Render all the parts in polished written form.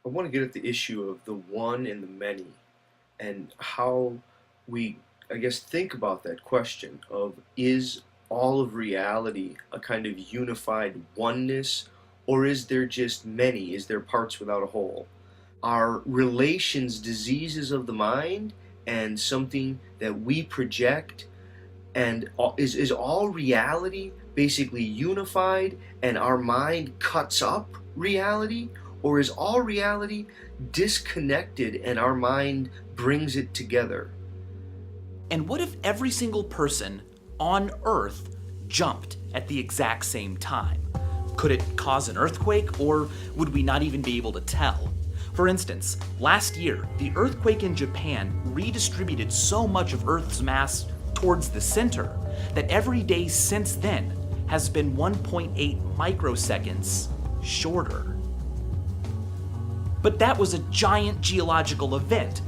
I want to get at the issue of the one and the many and how we, I guess, think about that question of is all of reality a kind of unified oneness, or is there just many? Is there parts without a whole? Are relations diseases of the mind and something that we project? And is all reality basically unified and our mind cuts up reality? Or is all reality disconnected and our mind brings it together? And what if every single person on Earth jumped at the exact same time? Could it cause an earthquake, or would we not even be able to tell? For instance, last year, the earthquake in Japan redistributed so much of Earth's mass towards the center that every day since then has been 1.8 microseconds shorter. But that was a giant geological event.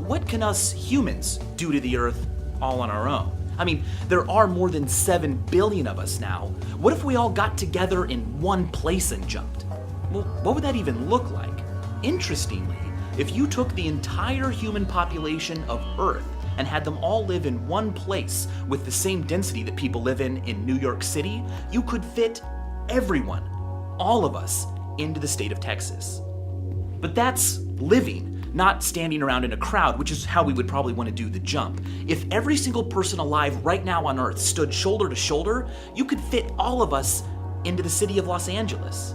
What can us humans do to the Earth all on our own? I mean, there are more than 7 billion of us now. What if we all got together in one place and jumped? Well, what would that even look like? Interestingly, if you took the entire human population of Earth and had them all live in one place with the same density that people live in New York City, you could fit everyone, all of us, into the state of Texas. But that's living, not standing around in a crowd, which is how we would probably want to do the jump. If every single person alive right now on Earth stood shoulder to shoulder, you could fit all of us into the city of Los Angeles.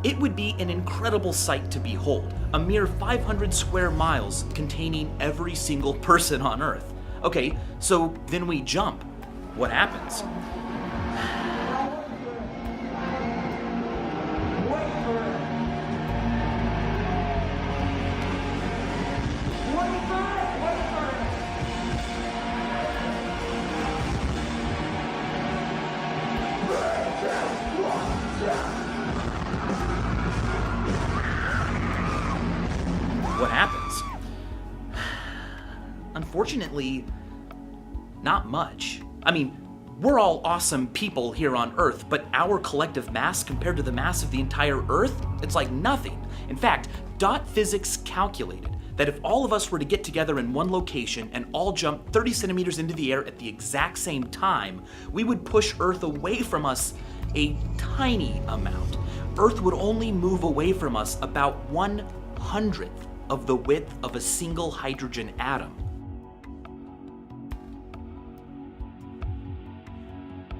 It would be an incredible sight to behold, a mere 500 square miles containing every single person on Earth. Okay, so then we jump. What happens? What happens? Unfortunately, not much. I mean, we're all awesome people here on Earth, but our collective mass compared to the mass of the entire Earth, it's like nothing. In fact, dot physics calculated that if all of us were to get together in one location and all jump 30 centimeters into the air at the exact same time, we would push Earth away from us a tiny amount. Earth would only move away from us about 1/100th of the width of a single hydrogen atom.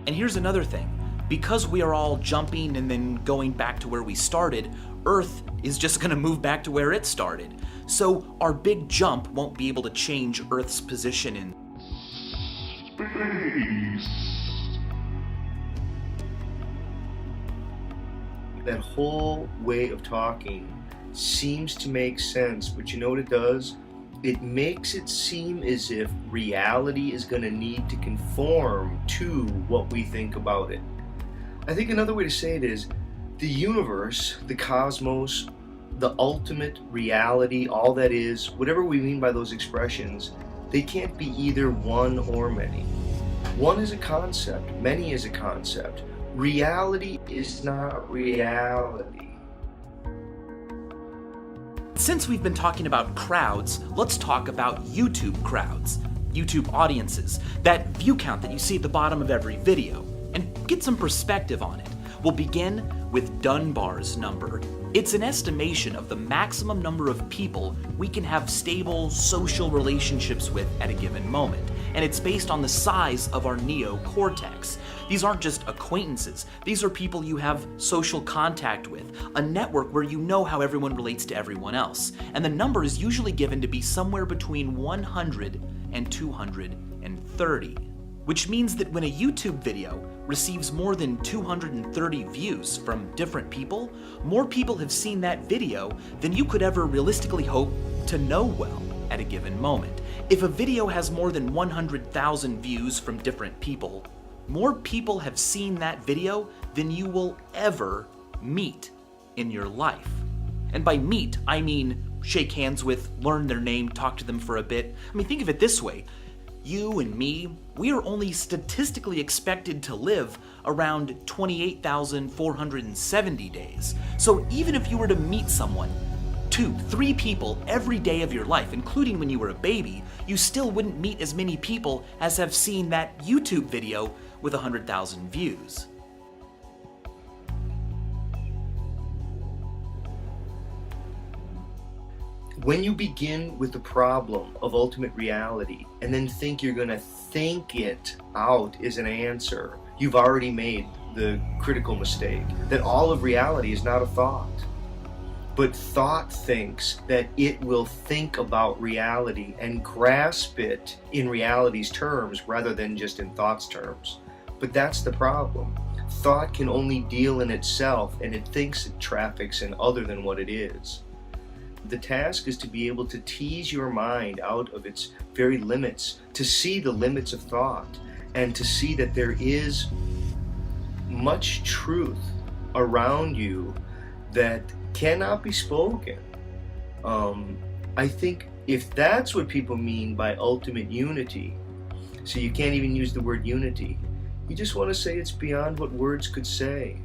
And here's another thing. Because we are all jumping and then going back to where we started, Earth is just going to move back to where it started. So our big jump won't be able to change Earth's position in space. That whole way of talking seems to make sense, but you know what it does? It makes it seem as if reality is going to need to conform to what we think about it. I think another way to say it is the universe, the cosmos, the ultimate reality, all that is, whatever we mean by those expressions, they can't be either one or many. One is a concept, many is a concept. Reality is not reality. Since we've been talking about crowds, let's talk about YouTube crowds, YouTube audiences, that view count that you see at the bottom of every video, and get some perspective on it. We'll begin with Dunbar's number. It's an estimation of the maximum number of people we can have stable social relationships with at a given moment, and it's based on the size of our neocortex. These aren't just acquaintances, these are people you have social contact with, a network where you know how everyone relates to everyone else, and the number is usually given to be somewhere between 100 and 230. Which means that when a YouTube video receives more than 230 views from different people, more people have seen that video than you could ever realistically hope to know well at a given moment. If a video has more than 100,000 views from different people, more people have seen that video than you will ever meet in your life. And by meet, I mean shake hands with, learn their name, talk to them for a bit. I mean, think of it this way. You and me, we are only statistically expected to live around 28,470 days. So even if you were to meet someone 2, 3 people every day of your life, including when you were a baby, you still wouldn't meet as many people as have seen that YouTube video with 100,000 views. When you begin with the problem of ultimate reality and then think you're going to think it out as an answer, you've already made the critical mistake that all of reality is not a thought. But thought thinks that it will think about reality and grasp it in reality's terms rather than just in thought's terms. But that's the problem. Thought can only deal in itself, and it thinks it traffics in other than what it is. The task is to be able to tease your mind out of its very limits, to see the limits of thought, and to see that there is much truth around you that cannot be spoken. I think if that's what people mean by ultimate unity, so you can't even use the word unity, you just want to say it's beyond what words could say.